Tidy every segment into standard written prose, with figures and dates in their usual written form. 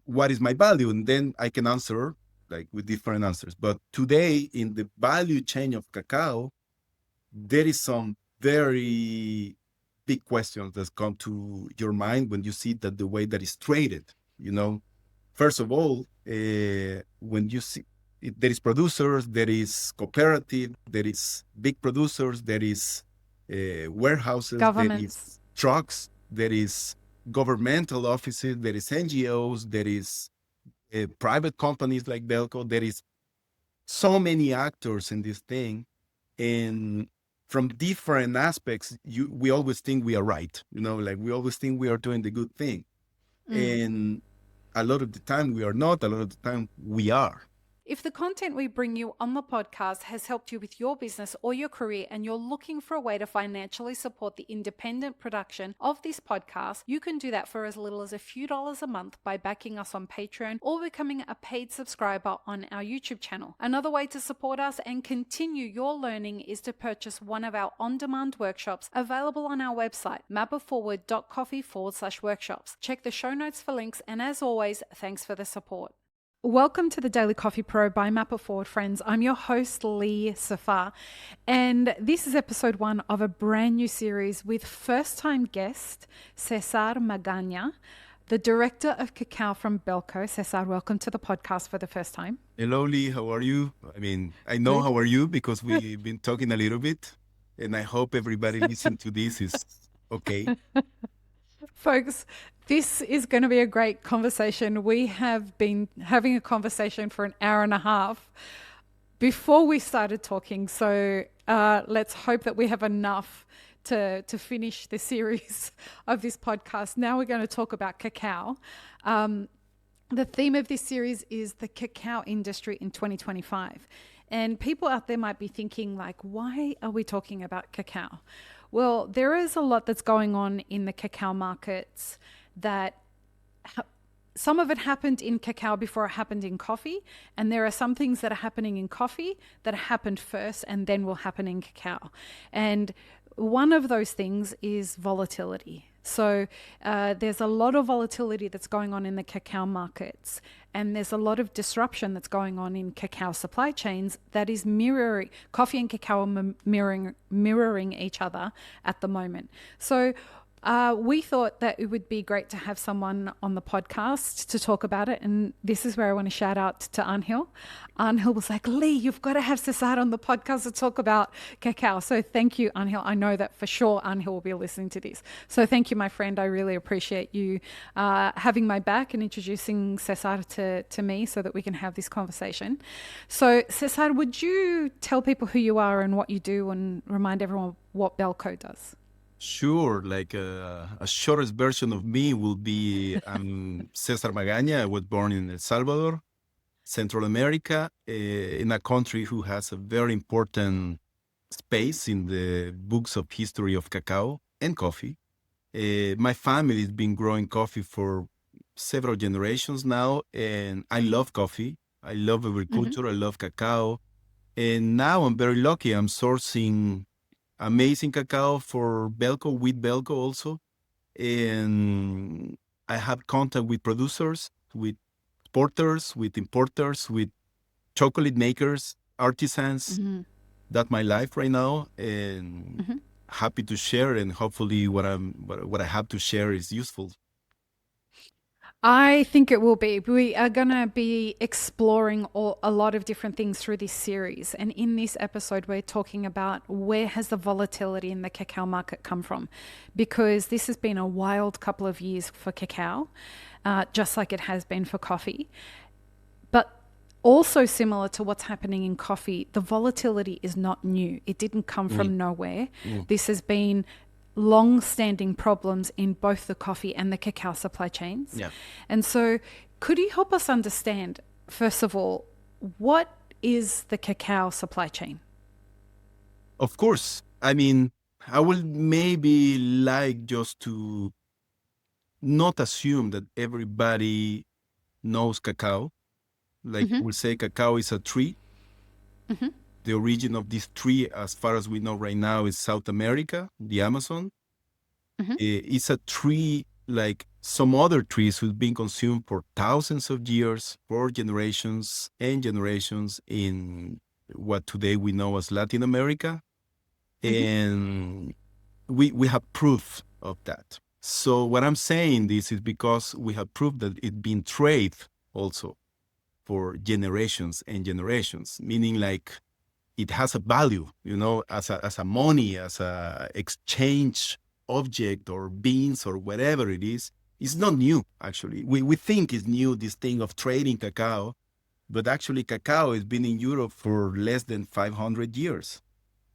what is my value? And then I can answer like with different answers. But today in the value chain of cacao, there is some very big questions that come to your mind when you see that the way that it's traded, first of all, when you see there is producers, there is cooperative, there is big producers, there is warehouses, there Governments. is trucks, there is governmental offices, there is NGOs, there is private companies like Belco. There is so many actors in this thing, and from different aspects, we always think we are right. Like we always think we are doing the good thing, and a lot of the time we are not. A lot of the time we are. If the content we bring you on the podcast has helped you with your business or your career and you're looking for a way to financially support the independent production of this podcast, you can do that for as little as a few dollars a month by backing us on Patreon or becoming a paid subscriber on our YouTube channel. Another way to support us and continue your learning is to purchase one of our on-demand workshops available on our website, mapperforward.coffee/workshops. Check the show notes for links, and as always, thanks for the support. Welcome to the Daily Coffee Pro by Mapper Forward, friends. I'm your host, Lee Safar, and this is episode 1 of a brand new series with first-time guest, César Magaña, the Director of Cacao from Belco. César, welcome to the podcast for the first time. Hello, Lee. How are you? I know Good. how are you because we've been talking a little bit, and I hope everybody listening to this is okay. Folks, this is going to be a great conversation. We have been having a conversation for an hour and a half before we started talking. So let's hope that we have enough to finish the series of this podcast. Now we're going to talk about cacao. The theme of this series is the cacao industry in 2025. And people out there might be thinking, like, why are we talking about cacao? Well, there is a lot that's going on in the cacao markets that some of it happened in cacao before it happened in coffee. And there are some things that are happening in coffee that happened first and then will happen in cacao. And one of those things is volatility. So there's a lot of volatility that's going on in the cacao markets, and there's a lot of disruption that's going on in cacao supply chains that is mirroring, coffee and cacao are mirroring each other at the moment. So we thought that it would be great to have someone on the podcast to talk about it. And this is where I want to shout out to Angel. Angel was like, Lee, you've got to have César on the podcast to talk about cacao. So thank you, Angel. I know that for sure Angel will be listening to this. So thank you, my friend. I really appreciate you having my back and introducing César to me so that we can have this conversation. So César, would you tell people who you are and what you do and remind everyone what Belco does? Sure, like a shortest version of me will be César Magaña. I was born in El Salvador, Central America, in a country who has a very important space in the books of history of cacao and coffee. My family has been growing coffee for several generations now, and I love coffee. I love agriculture. I love cacao. And now I'm very lucky. I'm sourcing amazing cacao for Belco, with Belco also. And I have contact with producers, with exporters, with importers, with chocolate makers, artisans. That's my life right now. And happy to share, and hopefully what I have to share is useful. I think it will be. We are going to be exploring a lot of different things through this series. And in this episode, we're talking about where has the volatility in the cacao market come from? Because this has been a wild couple of years for cacao, just like it has been for coffee. But also similar to what's happening in coffee, the volatility is not new. It didn't come from nowhere. This has been long-standing problems in both the coffee and the cacao supply chains. Yeah. And so could you help us understand, first of all, what is the cacao supply chain? Of course. I will maybe like just to not assume that everybody knows cacao. Like we'll say cacao is a tree. The origin of this tree, as far as we know right now, is South America, the Amazon. It's a tree like some other trees who've been consumed for thousands of years, for generations and generations in what today we know as Latin America. And we have proof of that. So what I'm saying this is because we have proof that it's been traded also for generations and generations, meaning like it has a value, as a money, as a exchange object or beans or whatever it is. It's not new, actually. We think it's new, this thing of trading cacao, but actually cacao has been in Europe for less than 500 years.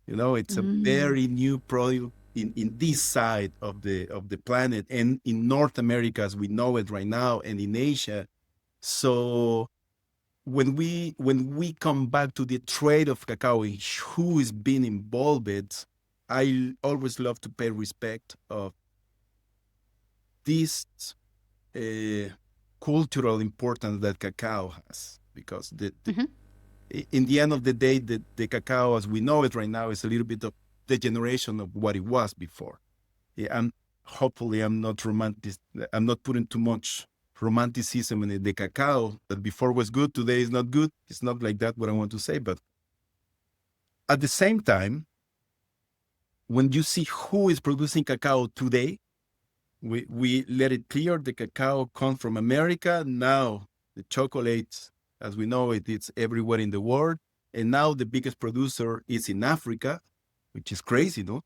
It's a very new product in this side of the planet and in North America as we know it right now and in Asia. So when we come back to the trade of cacao, who is being involved, I always love to pay respect of this cultural importance that cacao has, because in the end of the day, the cacao as we know it right now is a little bit of the generation of what it was before. And hopefully I'm not romantic. I'm not putting too much romanticism in the cacao that before was good, today is not good. It's not like that what I want to say. But at the same time, when you see who is producing cacao today, we let it clear the cacao comes from America. Now the chocolate, as we know it, it's everywhere in the world. And now the biggest producer is in Africa, which is crazy, no?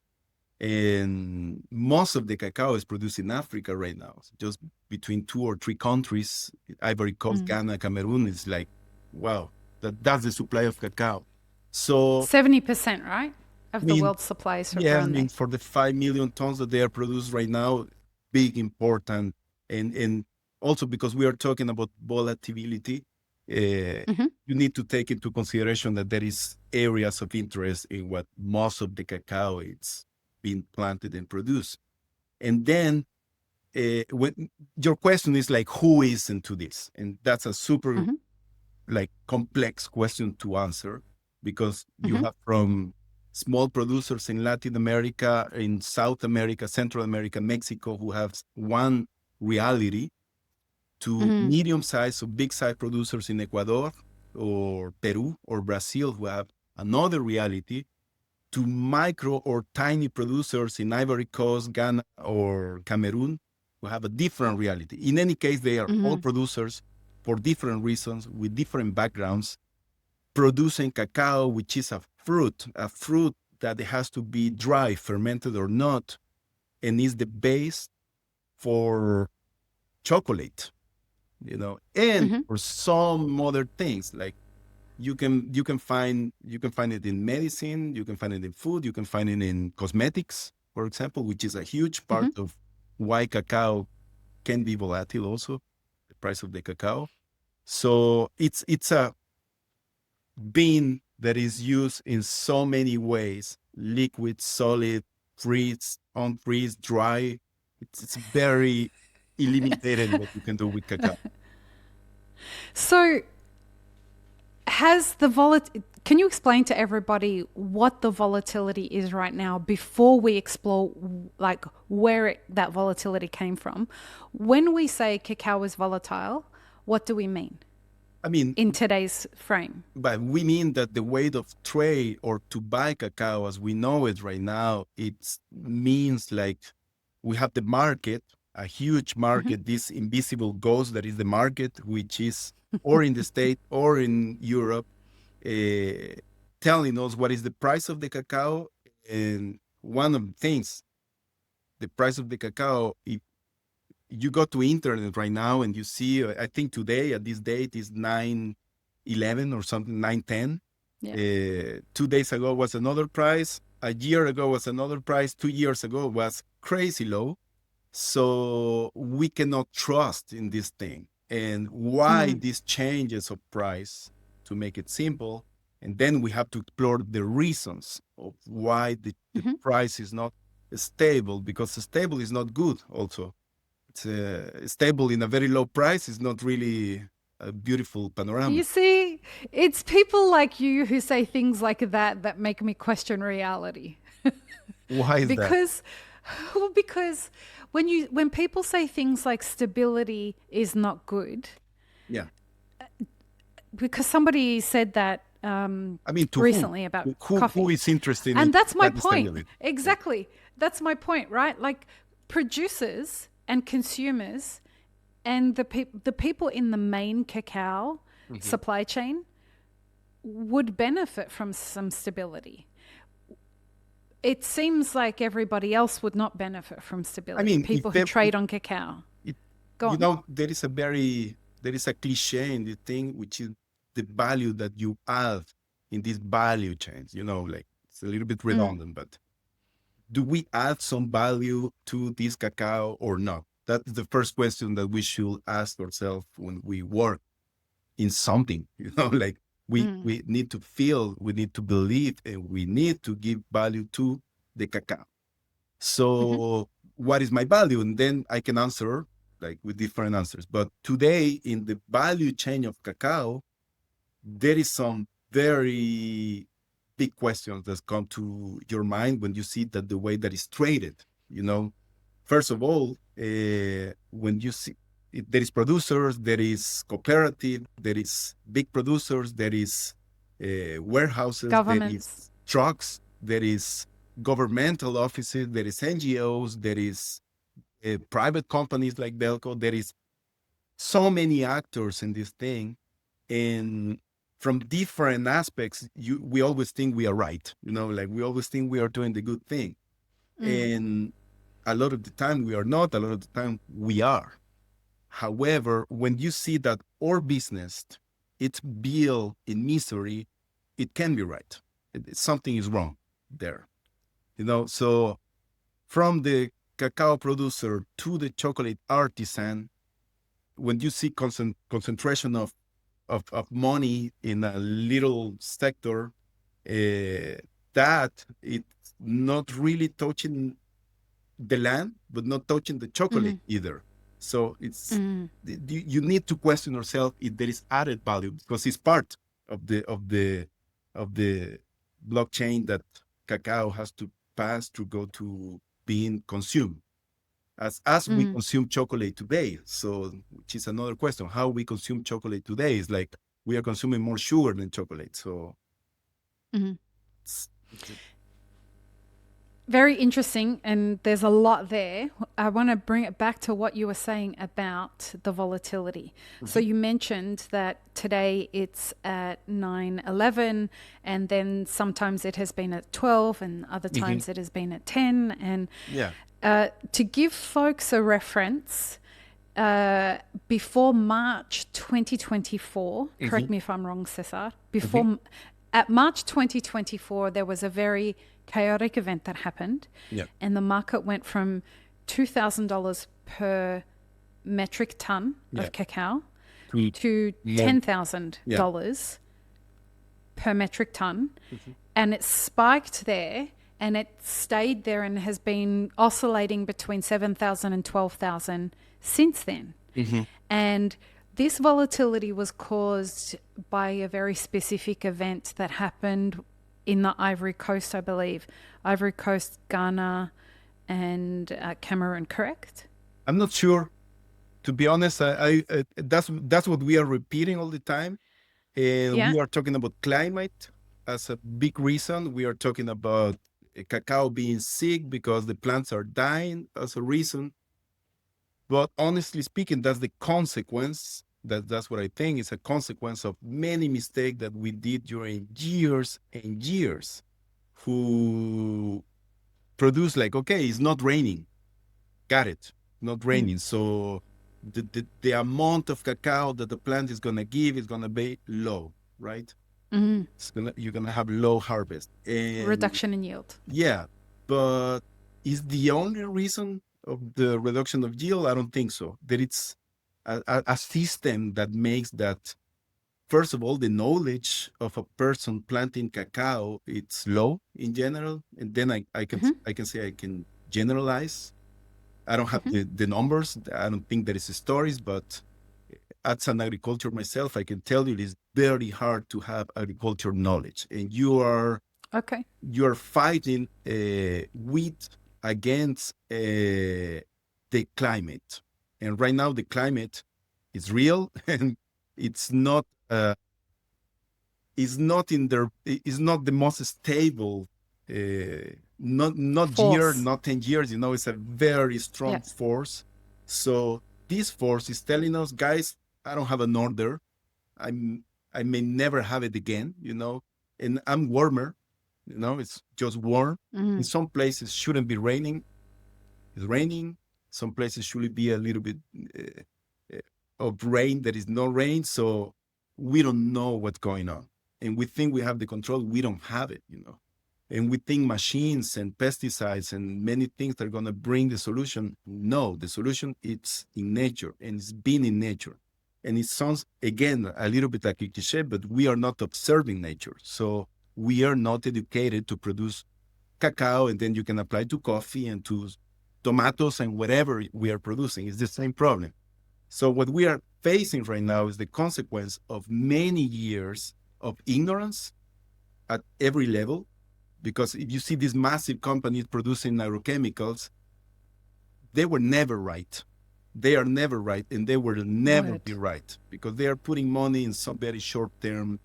And most of the cacao is produced in Africa right now. So just between 2 or 3 countries, Ivory Coast, Ghana, Cameroon, is like, wow, that's the supply of cacao. So 70%, right, of the world's supply is from there. For the 5 million tons that they are produced right now, big, important. And also because we are talking about volatility, you need to take into consideration that there is areas of interest in what most of the cacao is being planted and produced. And then when your question is like, who is into this? And that's a super complex question to answer, because you have from small producers in Latin America, in South America, Central America, Mexico, who have one reality, to medium-sized or big-sized producers in Ecuador or Peru or Brazil, who have another reality, to micro or tiny producers in Ivory Coast, Ghana, or Cameroon, who have a different reality. In any case, they are all producers for different reasons, with different backgrounds, producing cacao, which is a fruit that has to be dry, fermented or not, and is the base for chocolate, and for some other things. Like you can find it in medicine, you can find it in food, you can find it in cosmetics, for example, which is a huge part of why cacao can be volatile also, the price of the cacao. So it's a bean that is used in so many ways: liquid, solid, freeze, unfreeze, dry. It's very limited what you can do with cacao. So can you explain to everybody what the volatility is right now before we explore like where that volatility came from? When we say cacao is volatile, what do we mean? I mean, in today's frame. But we mean that the weight of trade or to buy cacao as we know it right now, it means like we have the market, a huge market, this invisible ghost that is the market, which is or in the States or in Europe, telling us what is the price of the cacao. And one of the things, the price of the cacao, if you go to internet right now and you see, I think today at this date is 9/11 or something, 9/10. Yeah. 2 days ago was another price. A year ago was another price. 2 years ago was crazy low. So we cannot trust in this thing. And why these changes of price, to make it simple. And then we have to explore the reasons of why the price is not stable, because stable is not good also. It's stable in a very low price is not really a beautiful panorama. You see, it's people like you who say things like that make me question reality. Why is that? Because when people say things like stability is not good, Yeah. because somebody said that I mean, to recently about who coffee. is interested And in that's my that point. stability? Yeah. Exactly. That's my point, right? Like producers and consumers and the people in the main cacao supply chain would benefit from some stability. It seems like everybody else would not benefit from I stability. mean, People who trade on cacao. it, Go on. there is a cliche in the thing, which is the value that you add in these value chains. Like it's a little bit redundant, but do we add some value to this cacao or not? That's the first question that we should ask ourselves when we work in something. Like we need to feel, we need to believe, and we need to give value to the cacao. So what is my value? And then I can answer like with different answers. But today in the value chain of cacao, there is some very big questions that come to your mind when you see that the way that it's traded. First of all, when you see there is producers, there is cooperative, there is big producers, there is warehouses, there is Governments. trucks, there is governmental offices, there is NGOs, there is private companies like Belco. There is so many actors in this thing, and from different aspects, we always think we are right. Like we always think we are doing the good thing, and a lot of the time we are not. A lot of the time we are. However, when you see that our business it's built in misery, it can be right. Something is wrong there. So from the cacao producer to the chocolate artisan, when you see concentration of money in a little sector, that it's not really touching the land, but not touching the chocolate either. So it's you need to question yourself if there is added value, because it's part of the blockchain that cacao has to pass to go to being consumed as we consume chocolate today. So, which is another question: how we consume chocolate today is like we are consuming more sugar than chocolate. So, it's Very interesting, and there's a lot there. I want to bring it back to what you were saying about the volatility. So you mentioned that today it's at 9.11, and then sometimes it has been at 12, and other times it has been at 10. And to give folks a reference, before March 2024, correct me if I'm wrong, Cesar, at March 2024, there was a very chaotic event that happened, and the market went from $2,000 per metric ton of cacao to $10,000 per metric ton, and it spiked there, and it stayed there and has been oscillating between 7,000 and 12,000 since then. And this volatility was caused by a very specific event that happened in the Ivory Coast, I believe. Ivory Coast, Ghana, and Cameroon, correct? I'm not sure. To be honest, I that's what we are repeating all the time. We are talking about climate as a big reason. We are talking about cacao being sick because the plants are dying as a reason. But honestly speaking, that's the consequence. That's what I think is a consequence of many mistakes that we did during years and years, who produce like, okay, it's not raining. Got it. Not raining. So the amount of cacao that the plant is going to give is going to be low, right? You're going to have low harvest. And reduction in yield. Yeah. But is the only reason of the reduction of yield? I don't think so. That it's a system that makes that, first of all, the knowledge of a person planting cacao, it's low in general. And then I can say I can generalize. I don't have the numbers. I don't think there is stories, but as an agriculture myself, I can tell you it is very hard to have agriculture knowledge. And you're fighting wheat against the climate. And right now the climate is real, and it's not is not in there, is not the most stable, not year, Force. not 10 years, it's a very Yeah. strong force. So this force is telling us, guys, I don't have an order. I may never have it again, and I'm warmer, it's just warm. In some places shouldn't be raining. It's raining. Some places should be a little bit of rain. There is no rain. So we don't know what's going on. And we think we have the control. We don't have it, And we think machines and pesticides and many things are going to bring the solution. No, the solution, it's in nature, and it's been in nature. And it sounds, again, a little bit like a cliche, but we are not observing nature. So we are not educated to produce cacao, and then you can apply to coffee and to tomatoes and whatever we are producing. It's the same problem. So what we are facing right now is the consequence of many years of ignorance at every level. Because if you see these massive companies producing agrochemicals, they were never right. They are never right, and they will never be right, because they are putting money in some very short-term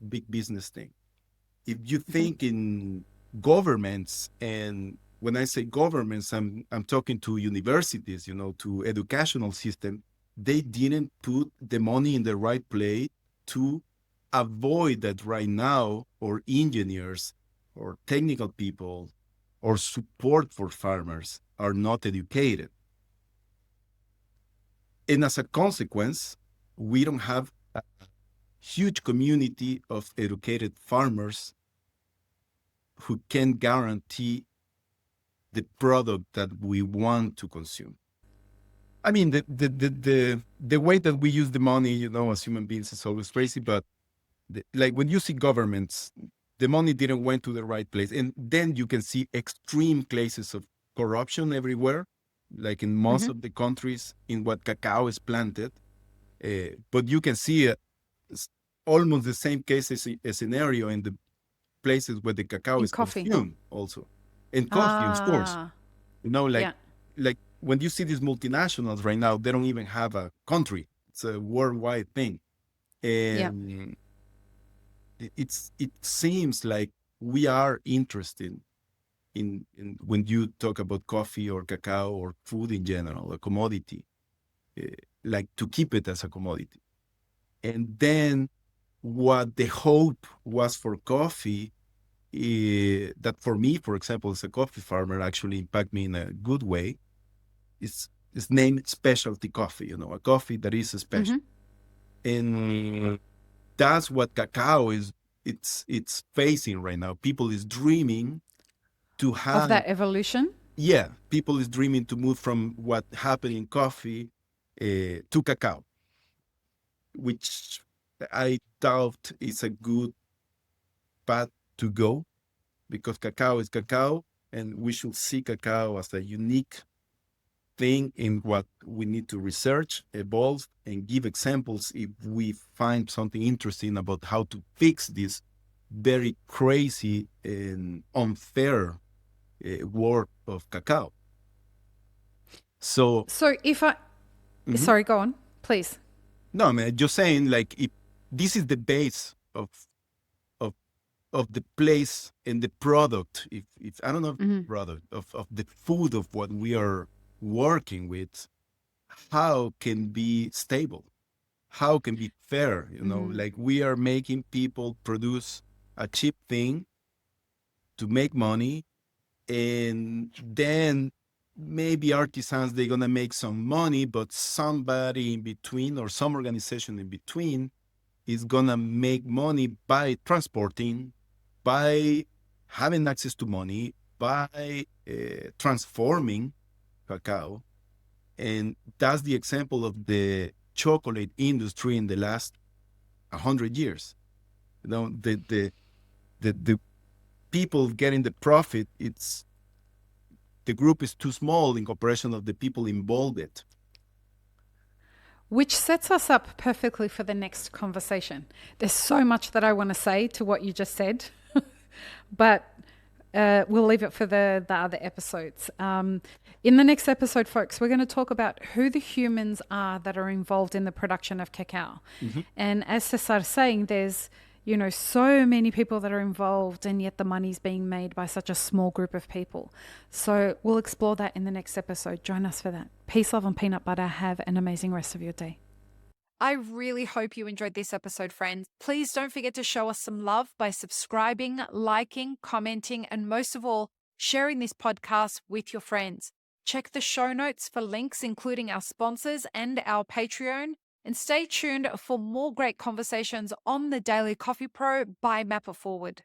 big business thing. If you think in governments, and when I say governments, I'm talking to universities, to educational system, they didn't put the money in the right place to avoid that right now, or engineers or technical people or support for farmers are not educated. And as a consequence, we don't have a huge community of educated farmers who can guarantee the product that we want to consume. I mean, the way that we use the money, as human beings is always crazy, but like when you see governments, the money didn't went to the right place. And then you can see extreme cases of corruption everywhere, like in most of the countries in what cacao is planted. But you can see almost the same cases, a scenario in the places where the cacao is consumed also. And coffee, of course. Like when you see these multinationals right now, they don't even have a country. It's a worldwide thing. And it seems like we are interested in when you talk about coffee or cacao or food in general, a commodity, like to keep it as a commodity. And then what the hope was for coffee, that for me, for example, as a coffee farmer, actually impact me in a good way, is named specialty coffee, a coffee that is special. And that's what cacao is. It's facing right now. People is dreaming to have of that evolution. Yeah, people is dreaming to move from what happened in coffee to cacao, which I doubt is a good path to go, because cacao is cacao, and we should see cacao as a unique thing in what we need to research, evolve, and give examples if we find something interesting about how to fix this very crazy and unfair world of cacao. So if I, sorry, go on, please. No, I mean, just saying, like, if this is the base of the place and the product, if I don't know, product of the food of what we are working with, how can be stable, how can be fair, like we are making people produce a cheap thing to make money, and then maybe artisans, they're gonna make some money, but somebody in between or some organization in between is gonna make money by transporting, by having access to money, by transforming cacao. And that's the example of the chocolate industry in the last 100 years. The people getting the profit, the group is too small in comparison of the people involved in it. Which sets us up perfectly for the next conversation. There's so much that I want to say to what you just said, but we'll leave it for the other episodes. In the next episode, folks, we're going to talk about who the humans are that are involved in the production of cacao. And as Cesar's saying, there's, you know, so many people that are involved, and yet the money's being made by such a small group of people. So we'll explore that in the next episode. Join us for that. Peace, love, and peanut butter. Have an amazing rest of your day. I really hope you enjoyed this episode, friends. Please don't forget to show us some love by subscribing, liking, commenting, and most of all, sharing this podcast with your friends. Check the show notes for links, including our sponsors and our Patreon. And stay tuned for more great conversations on the Daily Coffee Pro by Map It Forward.